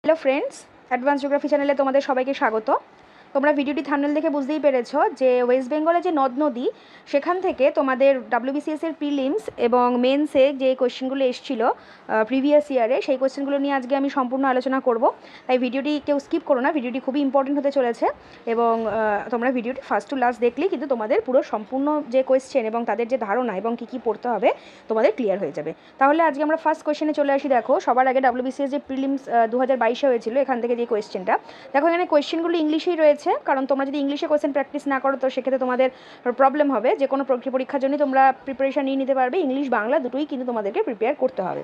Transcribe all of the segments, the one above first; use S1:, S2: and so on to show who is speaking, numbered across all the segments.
S1: Hello friends, advance geography চ্যানেলে তোমাদের সবাইকে স্বাগত। তোমরা ভিডিওটি থাম্বনেল দেখে বুঝতেই পেরেছো যে ওয়েস্ট বেঙ্গলে যে নদ নদী সেখান থেকে তোমাদের WBCS এর প্রিলিমস এবং মেন্সে যে কোয়েশ্চেনগুলো এসেছিল প্রিভিয়াস ইয়ারে, সেই কোয়েশ্চেনগুলো নিয়ে আজকে আমি সম্পূর্ণ আলোচনা করব। তাই ভিডিওটি কেউ স্কিপ করো না, ভিডিওটি খুবই ইম্পর্টেন্ট হতে চলেছে এবং তোমরা ভিডিওটি ফার্স্ট টু লাস্ট দেখলেই কিন্তু তোমাদের পুরো সম্পূর্ণ যে কোয়েশ্চেন এবং তাদের যে ধারণা এবং কী পড়তে হবে তোমাদের ক্লিয়ার হয়ে যাবে। তাহলে আজকে আমরা ফার্স্ট কোয়েশ্চেনে চলে আসি। দেখো, সবার আগে WBCS যে প্রিলিমস 2022-এ হয়েছিল, এখান থেকে যে কোয়েশ্চেনটা দেখো, এখানে কোয়েশ্চেনগুলো ইংলিশেই রয়েছে, কারণ তোমরা যদি ইংলিশে কোয়েশ্চেন প্র্যাকটিস না করো তো সেক্ষেত্রে তোমাদের প্রবলেম হবে। যে কোনো পরীক্ষার জন্য তোমরা প্রিপারেশান নিয়ে নিতে পারবে, ইংলিশ বাংলা দুটোই কিন্তু তোমাদেরকে প্রিপেয়ার করতে হবে।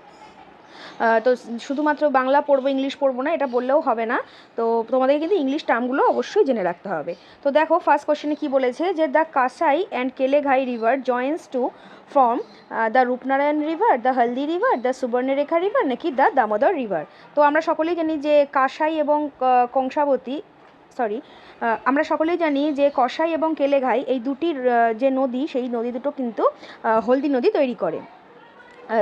S1: তো শুধুমাত্র বাংলা পড়বো ইংলিশ পড়বো না এটা বললেও হবে না, তো তোমাদের কিন্তু ইংলিশ টার্মগুলো অবশ্যই জেনে রাখতে হবে। তো দেখো, ফার্স্ট কোশ্চেনে কী বলেছে যে the Kasai and Keleghai river joins to from the Rupnarayan river, the Haldi river, the Subarnarekha river নাকি দ্য দামোদর রিভার। তো আমরা সকলেই জানি যে কাসাই এবং আমরা সকলেই জানি যে কসাই এবং কেলেঘাই এই দুটির যে নদী, সেই নদী দুটো কিন্তু হলদি নদী তৈরি করে।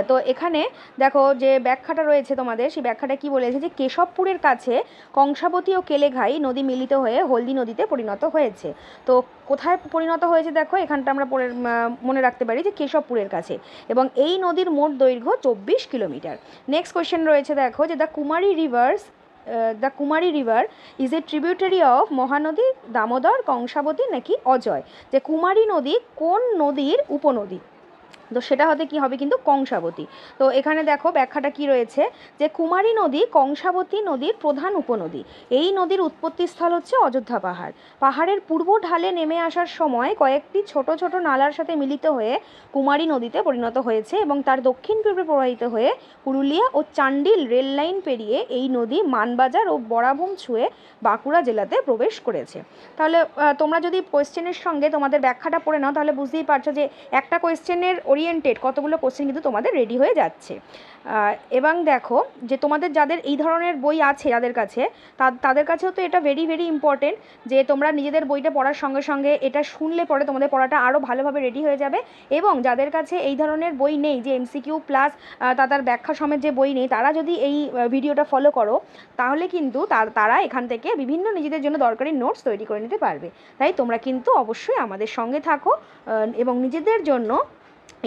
S1: তো এখানে দেখো যে ব্যাখ্যাটা রয়েছে তোমাদের, সেই ব্যাখ্যাটা কি বলেছে যে কেশবপুরের কাছে কংসাবতী ও কেলেঘাই নদী মিলিত হয়ে হলদি নদীতে পরিণত হয়েছে। তো কোথায় পরিণত হয়েছে দেখো, এখানটা আমরা মনে রাখতে পারি যে কেশবপুরের কাছে, এবং এই নদীর মোট দৈর্ঘ্য 24 কিলোমিটার। নেক্সট কোয়েশ্চেন রয়েছে দেখো যে the Kumari river is a tributary of Mahanadi, Damodar, Kangsabati নাকি অজয়। যে কুমারী নদী কোন নদীর উপনদী, তো সেটা হতে কি হবে কিন্তু কংসাবতী। তো এখানে দেখো ব্যাখ্যাটা কি রয়েছে যে কুমারী নদী কংসাবতী নদীর প্রধান উপনদী। এই নদীর উৎপত্তিস্থল হচ্ছে অযোধ্যা পাহাড়। পাহাড়ের পূর্ব ঢালে নেমে আসার সময় কয়েকটি ছোট ছোট নালার সাথে মিলিত হয়ে কুমারী নদীতে পরিণত হয়েছে এবং তার দক্ষিণ পূর্বে প্রবাহিত হয়ে পুরুলিয়া ও চান্ডিল রেল লাইন পেরিয়ে এই নদী মানবাজার ও বরাভূম ছুঁয়ে বাঁকুড়া জেলাতে প্রবেশ করেছে। তাহলে তোমরা যদি কোয়েশ্চেনের সঙ্গে তোমাদের ব্যাখ্যাটা পড়ে নাও তাহলে বুঝতেই পারছো যে একটা কোয়েশ্চেনের ওরিয়েন্টেড কতগুলো কোশ্চেন কিন্তু তোমাদের রেডি হয়ে যাচ্ছে। এবং দেখো যে তোমাদের যাদের এই ধরনের বই আছে যাদের কাছে, তাদের কাছেও তো এটা ভেরি ভেরি ইম্পর্টেন্ট যে তোমরা নিজেদের বইটা পড়ার সঙ্গে সঙ্গে এটা শুনলে পরে তোমাদের পড়াটা আরও ভালোভাবে রেডি হয়ে যাবে। এবং যাদের কাছে এই ধরনের বই নেই, যে MCQ প্লাস তার ব্যাখ্যা সমেত যে বই নেই, তারা যদি এই ভিডিওটা ফলো করো তাহলে কিন্তু তারা এখান থেকে বিভিন্ন নিজেদের জন্য দরকারি নোটস তৈরি করে নিতে পারবে। তাই তোমরা কিন্তু অবশ্যই আমাদের সঙ্গে থাকো এবং নিজেদের জন্য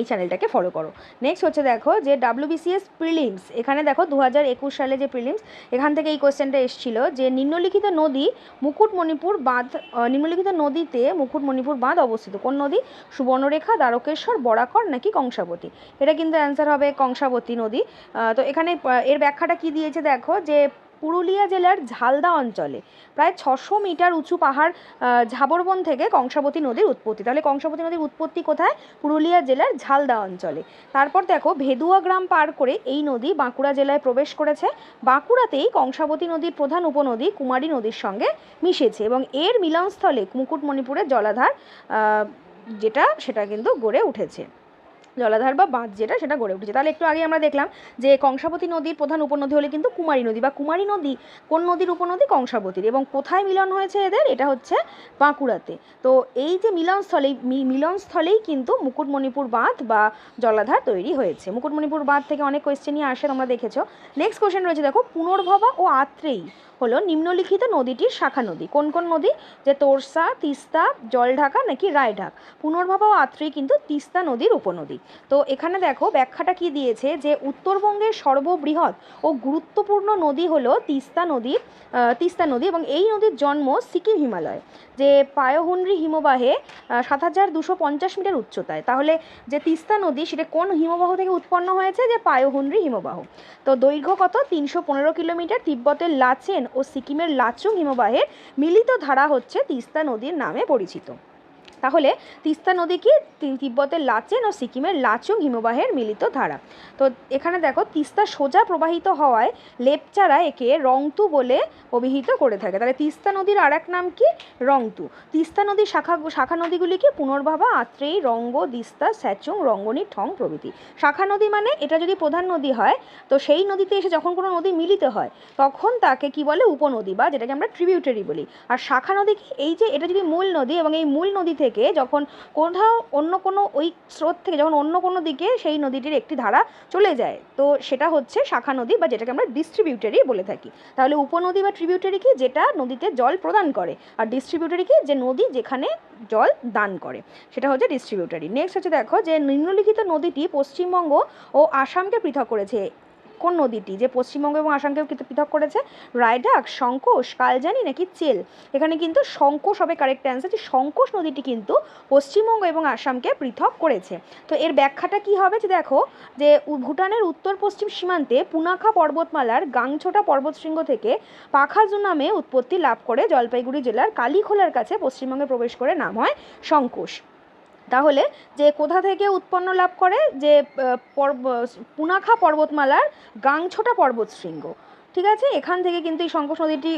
S1: এই চ্যানেলটাকে ফলো করো। নেক্সট হচ্ছে দেখো যে WBCS প্রিলিমস, এখানে দেখো 2021 সালে যে প্রিলিমস, এখান থেকে এই কোয়েশ্চেনটা এসেছিল যে নিম্নলিখিত নদীতে মুকুটমণিপুর বাঁধ অবস্থিত। কোন নদী? সুবর্ণরেখা, দ্বারকেশ্বর, বরাকর নাকি কংসাবতী। এটা কিন্তু অ্যান্সার হবে কংসাবতী নদী। তো এখানে এর ব্যাখ্যাটা কি দিয়েছে দেখো যে পুরুলিয়া জেলার ঝালদা অঞ্চলে প্রায় 600 মিটার উঁচু পাহাড় ঝাবরবন থেকে কংসাবতী নদীর উৎপত্তি। তাহলে কংসাবতী নদীর উৎপত্তি কোথায়? পুরুলিয়া জেলার ঝালদা অঞ্চলে। তারপর দেখো ভেদুয়া গ্রাম পার করে এই নদী বাঁকুড়া জেলায় প্রবেশ করেছে। বাঁকুড়াতেই কংসাবতী নদীর প্রধান উপনদী কুমারী নদীর সঙ্গে মিশেছে এবং এর মিলনস্থলে মুকুটমণিপুরের জলাধার সেটা কিন্তু গড়ে উঠেছে। জলাধার বা বাঁধ সেটা গড়ে উঠেছে। তাহলে একটু আগে আমরা দেখলাম যে কংসাবতী নদীর প্রধান উপনদী হলে কিন্তু কুমারী নদী, বা কুমারী নদী কোন নদীর উপনদী? কংসাবতীর। এবং কোথায় মিলন হয়েছে এদের? এটা হচ্ছে বাঁকুড়াতে। তো এই যে মিলনস্থলেই কিন্তু মুকুটমণিপুর বাঁধ বা জলাধার তৈরি হয়েছে। মুকুটমণিপুর বাঁধ থেকে অনেক কোয়েশ্চেনই আসে, তোমরা দেখেছো। নেক্সট কোয়েশ্চেন রয়েছে দেখো, পুনর্ভবা ও আত্রেয়ী হলো নিম্নলিখিত নদীটির শাখা নদী। কোন কোন নদী? যে তোরসা, তিস্তা, জলঢাকা নাকি রায়ঢাক। পুনর্ভবা ও আত্রেয়ী কিন্তু তিস্তা নদীর উপনদী। তো এখানে দেখো ব্যাখ্যাটা কি দিয়েছে যে উত্তরবঙ্গের সর্ববৃহৎ ও গুরুত্বপূর্ণ নদী হলো তিস্তা নদী এবং এই নদীর জন্ম সিকিম হিমালয়, যে পায়হুনরি হিমবাহে 7250 মিটার উচ্চতায়। তাহলে যে তিস্তা নদী সেটা কোন হিমবাহ থেকে উৎপন্ন হয়েছে? যে পায়হুনরি হিমবাহ। তো দৈর্ঘ্য কত? 315 কিলোমিটার। তিব্বতের লাচেন ও সিকিমের লাচুং হিমবাহের মিলিত ধারা হচ্ছে তিস্তা নদীর নামে পরিচিত। তাহলে তিস্তা নদী কি? তিব্বতের লাচেন ও সিকিমের লাচুং হিমবাহের মিলিত ধারা। তো এখানে দেখো তিস্তা সোজা প্রবাহিত হওয়ায় লেপচারা একে রংতু বলে অভিহিত করে থাকে। তাহলে তিস্তা নদীর আর এক নাম কি? রংতু। তিস্তা নদীর শাখা নদীগুলি কি? পুনর্ভবা, আত্রেয়ী, রঙ্গ, তিস্তা, স্যাচুং, রঙ্গনী, ঠং প্রভৃতি। শাখা নদী মানে এটা যদি প্রধান নদী হয় তো সেই নদীতে এসে যখন কোনো নদী মিলিত হয় তখন তাকে কি বলে? উপনদী, বা যেটাকে আমরা ট্রিবিউটারি বলি। আর শাখা নদী কি? এই যে এটা যদি মূল নদী এবং এই মূল নদী থেকে থেকে যখন কোথাও অন্য কোনো ওই স্রোত থেকে যখন অন্য কোনো দিকে সেই নদীটির একটি ধারা চলে যায়, তো সেটা হচ্ছে শাখা নদী বা যেটাকে আমরা ডিস্ট্রিবিউটারি বলে থাকি। তাহলে উপনদী বা ট্রিবিউটারি কি, যেটা নদীতে জল প্রদান করে, আর ডিস্ট্রিবিউটারি কি, যে নদী যেখানে জল দান করে, সেটা হচ্ছে ডিস্ট্রিবিউটারি। নেক্সট হচ্ছে দেখো যে নিম্নলিখিত নদীটি পশ্চিমবঙ্গ ও আসামকে পৃথক করেছে। কোন নদীটি যে পশ্চিমবঙ্গ এবং আসামকে পৃথক করেছে? রায়ডাক, শঙ্কোষ, কালজানি নাকি চেল? এখানে কিন্তু শঙ্কোষ হবে কারেক্ট অ্যান্সার, যে শঙ্কোষ নদীটি কিন্তু পশ্চিমবঙ্গ এবং আসামকে পৃথক করেছে। তো এর ব্যাখ্যাটা কি হবে, যে দেখো যে ভুটানের উত্তর পশ্চিম সীমান্তে পুনাখা পর্বতমালার গাংছোটা পর্বতশৃঙ্গ থেকে পাখাজু নামে উৎপত্তি লাভ করে জলপাইগুড়ি জেলার কালীখোলার কাছে পশ্চিমবঙ্গে প্রবেশ করে নাম হয় শঙ্কোষ। তাহলে যে কোথা থেকে উৎপন্ন লাভ করে, যে পুনাখা পর্বতমালার গাংছোটা পর্বতশৃঙ্গ, ঠিক আছে, এখান থেকে কিন্তু এই শঙ্কোষ নদীটি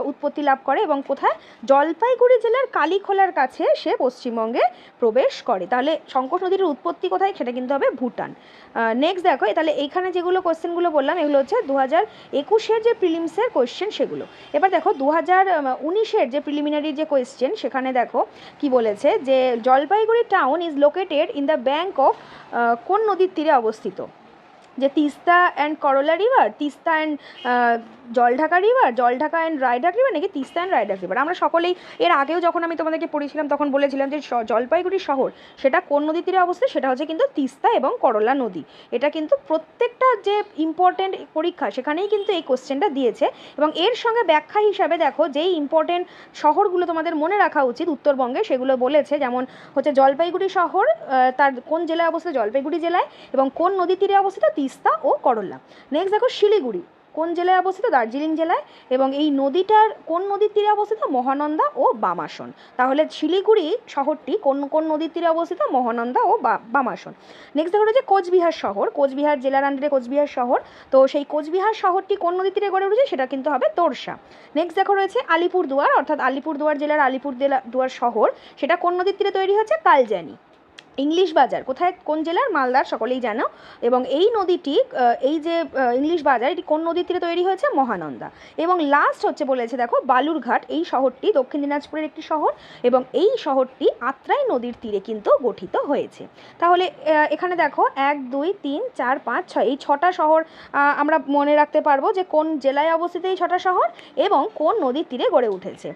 S1: উৎপত্তি লাভ করে এবং কোথায়? জলপাইগুড়ি জেলার কালীখোলার কাছে সে পশ্চিমবঙ্গে প্রবেশ করে। তাহলে শঙ্কোষ নদীর উৎপত্তি কোথায়, সেটা কিন্তু হবে ভুটান। নেক্সট দেখো, তাহলে এইখানে যেগুলো কোশ্চেনগুলো বললাম এগুলো হচ্ছে 2021-এর যে প্রিলিমসের কোয়েশ্চেন সেগুলো। এবার দেখো 2019-এর যে প্রিলিমিনারি যে কোয়েশ্চেন, সেখানে দেখো কি বলেছে, যে Jalpaiguri town is located in the bank of কোন নদীর তীরে অবস্থিত? যে তিস্তা অ্যান্ড করলা river, Teesta and Jaldhaka river, Jaldhaka and Raidak river নাকি তিস্তা অ্যান্ড রায়ডাক রিভার? আমরা সকলেই এর আগেও যখন আমি তোমাদেরকে পড়েছিলাম তখন বলেছিলাম যে জলপাইগুড়ি শহর সেটা কোন নদীর তীরে অবস্থিত, সেটা হচ্ছে কিন্তু তিস্তা এবং করলা নদী। এটা কিন্তু প্রত্যেকটা যে ইম্পর্টেন্ট পরীক্ষা সেখানেই কিন্তু এই কোশ্চেনটা দিয়েছে। এবং এর সঙ্গে ব্যাখ্যা হিসাবে দেখো যেই ইম্পর্টেন্ট শহরগুলো তোমাদের মনে রাখা উচিত উত্তরবঙ্গে, সেগুলো বলেছে, যেমন হচ্ছে জলপাইগুড়ি শহর তার কোন জেলায় অবস্থিত? জলপাইগুড়ি জেলায়। এবং কোন নদীর তীরে অবস্থিত? তিস্তা ও করলা। নেক্সট দেখো শিলিগুড়ি কোন জেলায় অবস্থিত? দার্জিলিং জেলায়। এবং এই নদীটার কোন নদীর তীরে অবস্থিত? মহানন্দা ও বামাসন। তাহলে শিলিগুড়ি শহরটি কোন কোন নদীর তীরে অবস্থিত? মহানন্দা ও বামাসন। নেক্সট দেখো হচ্ছে কোচবিহার শহর, কোচবিহার জেলার আন্ডারে কোচবিহার শহর। তো সেই কোচবিহার শহরটি কোন নদীর তীরে গড়ে উঠেছে? সেটা কিন্তু হবে তোরসা। নেক্সট দেখো রয়েছে আলিপুরদুয়ার, অর্থাৎ আলিপুরদুয়ার জেলার আলিপুরদুয়ার শহর, সেটা কোন নদীর তীরে তৈরি হচ্ছে? কালজানি। ইংলিশ বাজার কোথায়, কোন জেলার? মালদার, সকলেই জানো। এবং এই নদীটি, এই যে ইংলিশ বাজার, এটি কোন নদীর তীরে তৈরি হয়েছে? মহানন্দা। এবং লাস্ট হচ্ছে বলেছে দেখো বালুরঘাট, এই শহরটি দক্ষিণ দিনাজপুরের একটি শহর এবং এই শহরটি আত্রাই নদীর তীরে কিন্তু গঠিত হয়েছে। তাহলে এখানে দেখো 1, 2, 3, 4, 5, 6 এই 6টা শহর আমরা মনে রাখতে পারবো যে কোন জেলায় অবস্থিত এই 6টা শহর এবং কোন নদীর তীরে গড়ে উঠেছে।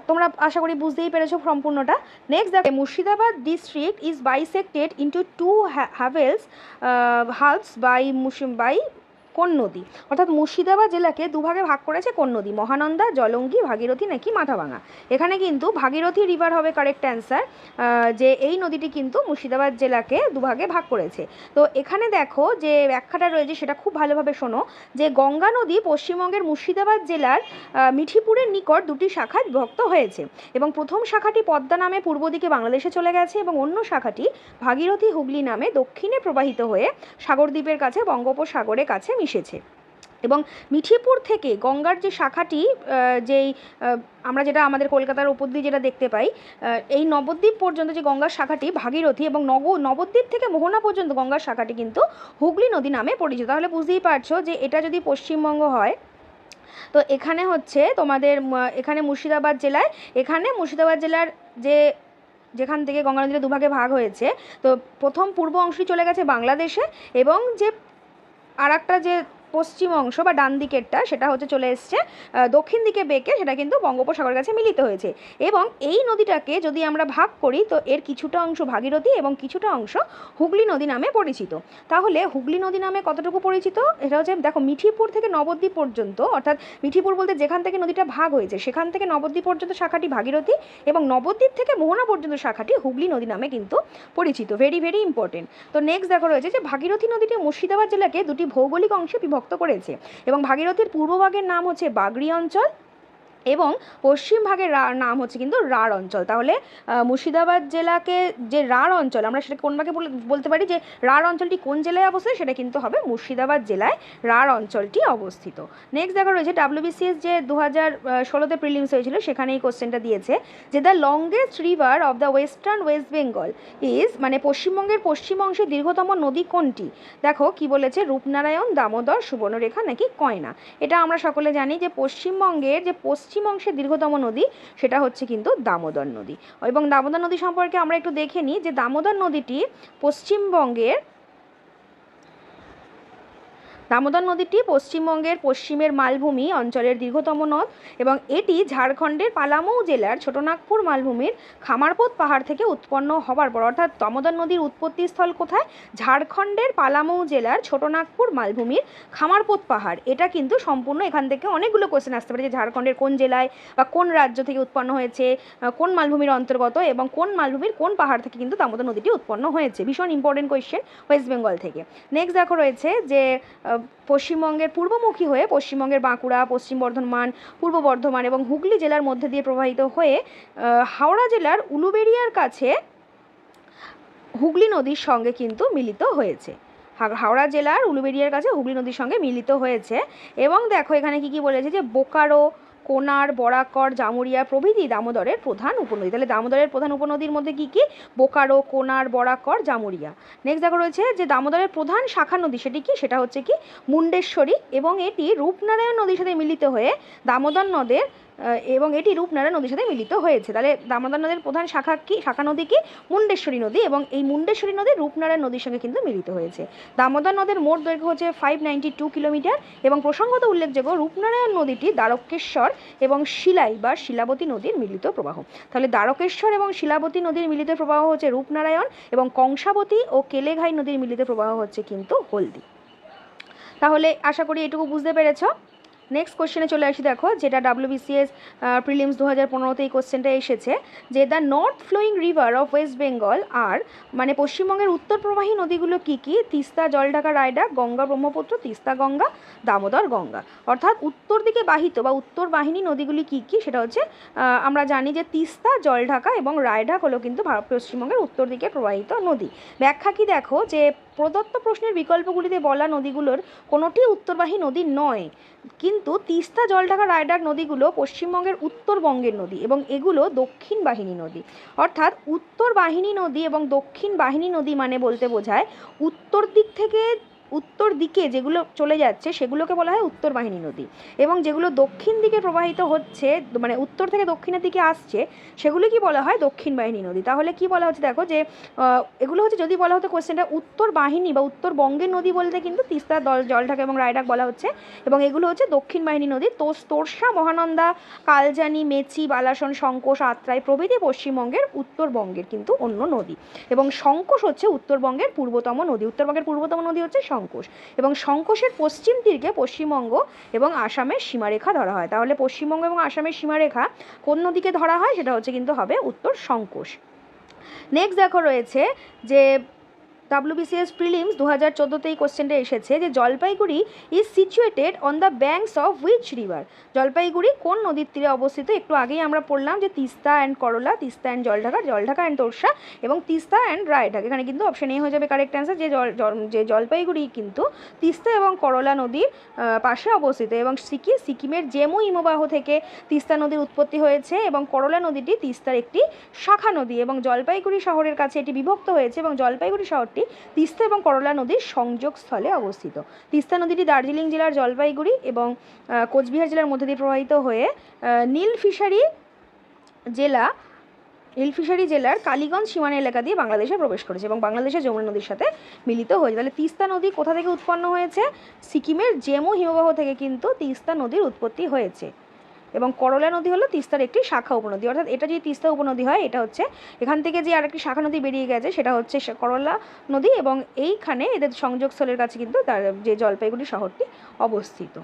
S1: তোমরা আশা করি বুঝতেই পেরেছো সম্পূর্ণটা। নেক্সট দেখো Murshidabad district is bisected into two halves by কোন নদী? অর্থাৎ মুর্শিদাবাদ জেলাকে দুভাগে ভাগ করেছে কোন নদী? মহানন্দা, জলঙ্গি, ভাগীরথী নাকি মাথাভাঙা? এখানে কিন্তু ভাগীরথী রিভার হবে কারেক্ট অ্যান্সার, যে এই নদীটি কিন্তু মুর্শিদাবাদ জেলাকে দুভাগে ভাগ করেছে। তো এখানে দেখো যে ব্যাখ্যাটা রয়েছে সেটা খুব ভালোভাবে শোনো, যে গঙ্গা নদী পশ্চিমবঙ্গের মুর্শিদাবাদ জেলার মিঠিপুরের নিকট দুটি শাখায় বিভক্ত হয়েছে এবং প্রথম শাখাটি পদ্মা নামে পূর্ব দিকে বাংলাদেশে চলে গেছে এবং অন্য শাখাটি ভাগীরথী হুগলি নামে দক্ষিণে প্রবাহিত হয়ে সাগরদ্বীপের কাছে বঙ্গোপসাগরের কাছে মিশেছে। এবং মিঠিপুর থেকে গঙ্গার যে শাখাটি, যেই আমরা যেটা আমাদের কলকাতার উপর দিয়ে যেটা দেখতে পাই, এই নবদ্বীপ পর্যন্ত যে গঙ্গার শাখাটি ভাগীরথী এবং নবদ্বীপ থেকে মোহনা পর্যন্ত গঙ্গার শাখাটি কিন্তু হুগলি নদী নামে পরিচিত। তাহলে বুঝতেই পারছো যে এটা যদি পশ্চিমবঙ্গ হয়, তো এখানে হচ্ছে তোমাদের এখানে মুর্শিদাবাদ জেলার যেখান থেকে গঙ্গা নদীর দুভাগে ভাগ হয়েছে, তো প্রথম পূর্ব অংশটি চলে গেছে বাংলাদেশে এবং যে আরেকটা যে পশ্চিম অংশ বা ডান দিকেরটা সেটা হচ্ছে চলে এসছে দক্ষিণ দিকে বেঁকে, সেটা কিন্তু বঙ্গোপসাগরের কাছে মিলিত হয়েছে। এবং এই নদীটাকে যদি আমরা ভাগ করি, তো এর কিছুটা অংশ ভাগীরথী এবং কিছুটা অংশ হুগলি নদী নামে পরিচিত। তাহলে হুগলি নদী নামে কতটুকু পরিচিত? এটা হচ্ছে দেখো মিঠিপুর থেকে নবদ্বীপ পর্যন্ত, অর্থাৎ মিঠিপুর বলতে যেখান থেকে নদীটা ভাগ হয়েছে সেখান থেকে নবদ্বীপ পর্যন্ত শাখাটি ভাগীরথী এবং নবদ্বীপ থেকে মোহনা পর্যন্ত শাখাটি হুগলি নদী নামে কিন্তু পরিচিত। Very very important. তো নেক্সট দেখো রয়েছে যে ভাগীরথী নদীটি মুর্শিদাবাদ জেলাকে দুটি ভৌগোলিক অংশে বিভক্ত করেছে এবং ভাগীরথীর পূর্বভাগের নাম হচ্ছে বাগড়ি অঞ্চল এবং পশ্চিম ভাগের নাম হচ্ছে কিন্তু রাঢ় অঞ্চল। তাহলে মুর্শিদাবাদ জেলাকে যে রাঢ় অঞ্চল, আমরা সেটা কোন ভাগে বলতে পারি যে রাঢ় অঞ্চলটি কোন জেলায় অবস্থিত? সেটা কিন্তু হবে মুর্শিদাবাদ জেলায় রাঢ় অঞ্চলটি অবস্থিত। নেক্সট দেখা রয়েছে WBCS যে 2016-তে প্রিলিমস হয়েছিল, সেখানে এই কোশ্চেনটা দিয়েছে যে the longest river of the West Bengal is, মানে পশ্চিমবঙ্গের পশ্চিম অংশে দীর্ঘতম নদী কোনটি? দেখো কি বলেছে, রূপনারায়ণ, দামোদর, সুবর্ণরেখা নাকি কয়না? এটা আমরা সকলে জানি যে পশ্চিমবঙ্গের যে পশ্চিম পশ্চিম অংশের দীর্ঘতম নদী সেটা হচ্ছে কিন্তু দামোদর নদী। এবং দামোদর নদী সম্পর্কে আমরা একটু দেখে নিই যে দামোদর নদীটি পশ্চিমবঙ্গের পশ্চিমের মালভূমি অঞ্চলের দীর্ঘতম নদ এবং এটি ঝাড়খণ্ডের পালামৌ জেলার ছোটনাগপুর মালভূমির খামারপোত পাহাড় থেকে উৎপন্ন হবার পর, অর্থাৎ দামোদর নদীর উৎপত্তি স্থল কোথায়? ঝাড়খণ্ডের পালামৌ জেলার ছোটনাগপুর মালভূমির খামারপোত পাহাড়। এটা কিন্তু সম্পূর্ণ এখান থেকে অনেকগুলো কোশ্চেন আসতে পারে যে ঝাড়খণ্ডের কোন জেলায় বা কোন রাজ্য থেকে উৎপন্ন হয়েছে, কোন মালভূমির অন্তর্গত এবং কোন মালভূমির কোন পাহাড় থেকে কিন্তু দামোদর নদীটি উৎপন্ন হয়েছে। ভীষণ ইম্পর্টেন্ট কোয়েশ্চেন ওয়েস্ট বেঙ্গল থেকে। নেক্সট দেখো রয়েছে যে পশ্চিমবঙ্গের পূর্বমুখী হয়ে পশ্চিমবঙ্গের বাঁকুড়া, পশ্চিম বর্ধমান, পূর্ব বর্ধমান এবং হুগলি জেলার মধ্যে দিয়ে প্রবাহিত হয়ে হাওড়া জেলার উলুবেড়িয়ার কাছে হুগলি নদীর সঙ্গে কিন্তু মিলিত হয়েছে। হাওড়া জেলার উলুবেড়িয়ার কাছে হুগলি নদীর সঙ্গে মিলিত হয়েছে। এবং দেখো এখানে কি বলেছে যে বোকারো, কোনার, বরাকর, জামুরিয়া প্রভৃতি দামোদরের প্রধান উপনদী। তাহলে দামোদরের প্রধান উপনদীর মধ্যে কি কি? বোকারো, কোনার, বরাকর, জামুরিয়া। নেক্সট দেখো রয়েছে যে দামোদরের প্রধান শাখা নদী সেটি কি? সেটা হচ্ছে কি মুন্ডেশ্বরী এবং এটি রূপনারায়ণ নদীর সাথে মিলিত হয়ে দামোদর নদের রূপনারায়ণ নদীর সাথে মিলিত হয়েছে। তাহলে দামোদর নদের প্রধান শাখা নদী কি? মুন্ডেশ্বরী নদী এবং এই মুন্ডেশ্বরী নদী রূপনারায়ণ নদীর সঙ্গে কিন্তু মিলিত হয়েছে। দামোদর নদের মোট দৈর্ঘ্য হচ্ছে 592 কিলোমিটার এবং প্রসঙ্গত উল্লেখযোগ্য রূপনারায়ণ নদীটি দ্বারকেশ্বর এবং শিলাই বা শিলাবতী নদীর মিলিত প্রবাহ। তাহলে দ্বারকেশ্বর এবং শিলাবতী নদীর মিলিত প্রবাহ হচ্ছে রূপনারায়ণ এবং কংসাবতী ও কেলেঘাই নদীর মিলিত প্রবাহ হচ্ছে কিন্তু হলদি। তাহলে আশা করি এটুকু বুঝতে পেরেছ। নেক্সট কোশ্চেনে চলে আসি, দেখো যেটা WBCS প্রিলিমস 2015-তে এই কোশ্চেনটা এসেছে যে the north flowing river of West Bengal আর মানে পশ্চিমবঙ্গের উত্তর প্রবাহী নদীগুলো কি কি? তিস্তা, জলঢাকা, রায়ডাক, গঙ্গা, ব্রহ্মপুত্র, তিস্তা গঙ্গা, দামোদর গঙ্গা। অর্থাৎ উত্তর দিকে বাহিত বা উত্তর বাহিনী নদীগুলি কি কি? সেটা হচ্ছে আমরা জানি যে তিস্তা, জলঢাকা এবং রায়ডাক হলো কিন্তু পশ্চিমবঙ্গের উত্তর দিকে প্রবাহিত নদী। ব্যাখ্যা কি? দেখো যে প্রদত্ত প্রশ্নের বিকল্পগুলিতে বলা নদীগুলোর কোনোটি উত্তরবাহী নদী নয়, কিন্তু তিস্তা, জলঢাকা, রায়ডাক নদীগুলো পশ্চিমবঙ্গের উত্তরবঙ্গের নদী এবং এগুলো দক্ষিণ বাহিনী নদী। অর্থাৎ উত্তর বাহিনী নদী এবং দক্ষিণ বাহিনী নদী মানে বলতে বোঝায় উত্তর দিকে যেগুলো চলে যাচ্ছে সেগুলোকে বলা হয় উত্তর বাহিনী নদী এবং যেগুলো দক্ষিণ দিকে প্রবাহিত হচ্ছে মানে উত্তর থেকে দক্ষিণের দিকে আসছে সেগুলো কি বলা হয়? দক্ষিণ বাহিনী নদী। তাহলে কি বলা হচ্ছে? দেখো যে এগুলো হচ্ছে, যদি বলা হতো কোশ্চেনটা উত্তর বাহিনী বা উত্তরবঙ্গের নদী বলতে কিন্তু তিস্তা, জলঢাকা এবং রায়ডাক বলা হচ্ছে এবং এগুলো হচ্ছে দক্ষিণ বাহিনী নদী। তোরসা, মহানন্দা, কালজানি, মেচি, বালাসন, শঙ্কোষ, আত্রাই প্রভৃতি পশ্চিমবঙ্গের উত্তরবঙ্গের কিন্তু অন্য নদী এবং শঙ্কোষ হচ্ছে উত্তরবঙ্গের পূর্বতম নদী। উত্তরবঙ্গের পূর্বতম নদী হচ্ছে শঙ্কোষ এবং শঙ্কোষের পশ্চিম তীরকে পশ্চিমবঙ্গ এবং আসামের সীমারেখা ধরা হয়। তাহলে পশ্চিমবঙ্গ এবং আসামের সীমারেখা কোন নদীকে ধরা হয়? সেটা হচ্ছে কিন্তু হবে উত্তর শঙ্কোষ। নেক্সট দেখো রয়েছে যে WBCS প্রিলিমস 2014-তে এই কোশ্চেনটা এসেছে যে Jalpaiguri is situated on the banks of which river? Jalpaiguri কোন নদীর তীরে অবস্থিত? একটু আগেই আমরা পড়লাম যে তিস্তা অ্যান্ড করলা, তিস্তা অ্যান্ড জলঢাকা, জলঢাকা অ্যান্ড তোরসা এবং তিস্তা অ্যান্ড রায়ডাক। এখানে কিন্তু অপশন এ হয়ে যাবে কারেক্ট অ্যান্সার যে জলপাইগুড়ি কিন্তু তিস্তা এবং করলা নদীর পাশে অবস্থিত এবং সিকিমের জেমু হিমবাহ থেকে তিস্তা নদীর উৎপত্তি হয়েছে এবং করলা নদীটি তিস্তার একটি শাখা নদী এবং জলপাইগুড়ি শহরের কাছে এটি বিভক্ত হয়েছে এবং জলপাইগুড়ি শহরটি তিস্তা এবং করলা নদীর সংযোগস্থলে অবস্থিত। তিস্তা নদীটি দার্জিলিং জেলার জলপাইগুড়ি এবং কোচবিহার জেলার মধ্যে দিয়ে প্রবাহিত হয়ে নীলফিশারি জেলার কালীগঞ্জ সীমানা এলাকা দিয়ে বাংলাদেশে প্রবেশ করেছে এবং বাংলাদেশের যমুনা নদীর সাথে মিলিত হয়েছে। তাহলে তিস্তা নদী কোথা থেকে উৎপন্ন হয়েছে? সিকিমের জেমু হিমবাহ থেকে কিন্তু তিস্তা নদীর উৎপত্তি হয়েছে এবং করলা নদী হলো তিস্তার একটি শাখা উপনদী। অর্থাৎ এটা যদি তিস্তা উপনদী হয়, এটা হচ্ছে এখান থেকে যে আরেকটি শাখা নদী বেরিয়ে গেছে সেটা হচ্ছে করলা নদী এবং এইখানে এদের সংযোগস্থলের কাছে কিন্তু তার যে জলপাইগুড়ি শহরটি অবস্থিত।